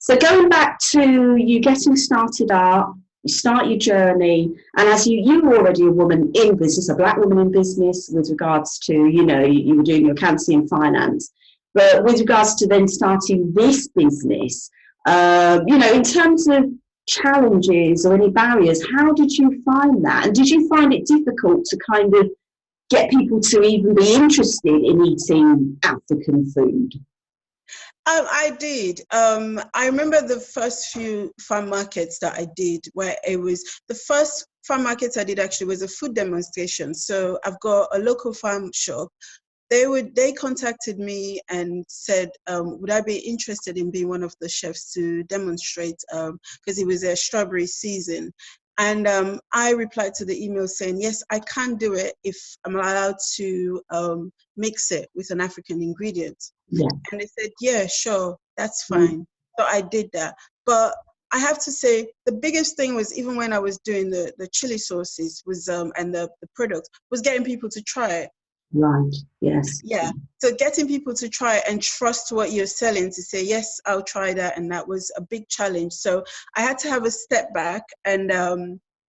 So going back to you getting started up, you start your journey, and as you were already a woman in business, a black woman in business with regards to, you were doing your accounting and finance, but with regards to then starting this business, in terms of challenges or any barriers, how did you find that? And did you find it difficult to kind of get people to even be interested in eating African food? I did. I remember the first few farm markets that I did, where it was the first farm markets I did actually was a food demonstration. So I've got a local farm shop. They contacted me and said, would I be interested in being one of the chefs to demonstrate, because it was their strawberry season. And I replied to the email saying, yes, I can do it if I'm allowed to mix it with an African ingredient. Yeah. And they said, yeah, sure, that's fine. So I did that. But I have to say, the biggest thing was, even when I was doing the chili sauces was and the product, was getting people to try it. Right, yes. Yeah. So getting people to try and trust what you're selling, to say, yes, I'll try that. And that was a big challenge. So I had to have a step back and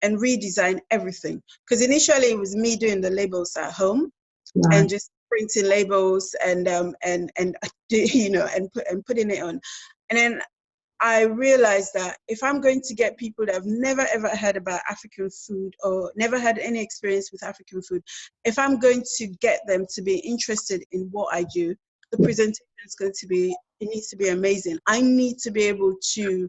redesign everything. Because initially it was me doing the labels at home, right, and just printing labels and putting it on. And then I realized that if I'm going to get people that have never ever heard about African food or never had any experience with African food, if I'm going to get them to be interested in what I do, the presentation is going to be, it needs to be amazing. I need to be able to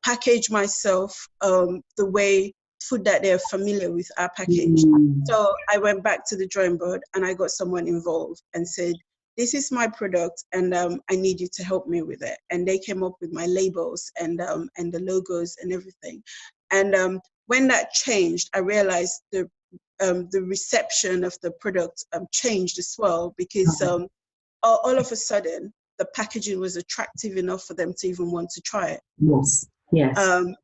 package myself the way food that they're familiar with are packaged. So I went back to the drawing board and I got someone involved and said, this is my product and I need you to help me with it. And they came up with my labels and the logos and everything. And when that changed, I realized the reception of the product changed as well, because all of a sudden the packaging was attractive enough for them to even want to try it. Yes. Yes.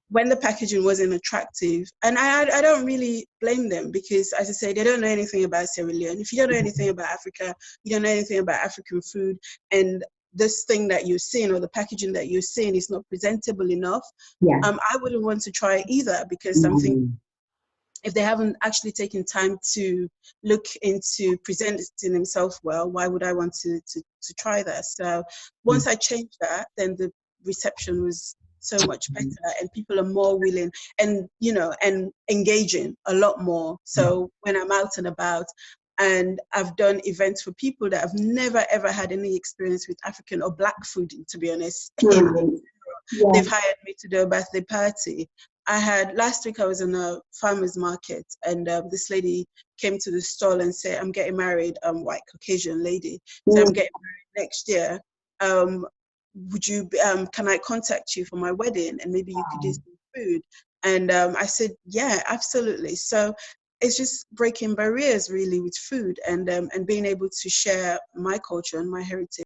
When the packaging wasn't attractive, and I don't really blame them, because, as I say, they don't know anything about Sierra Leone. If you don't know anything about Africa, you don't know anything about African food, and this thing that you're seeing or the packaging that you're seeing is not presentable enough, I wouldn't want to try it either, because I'm thinking, if they haven't actually taken time to look into presenting themselves well, why would I want to try that? So once I changed that, then the reception was so much better, and people are more willing and engaging a lot more. So when I'm out and about, and I've done events for people that have never ever had any experience with African or Black food, to be honest, they've hired me to do a birthday party. Last week I was in a farmer's market, and this lady came to the stall and said, I'm getting married, white Caucasian lady. So I'm getting married next year. Would you, can I contact you for my wedding, and maybe you could do some food? And I said, yeah, absolutely. So it's just breaking barriers really with food, and being able to share my culture and my heritage.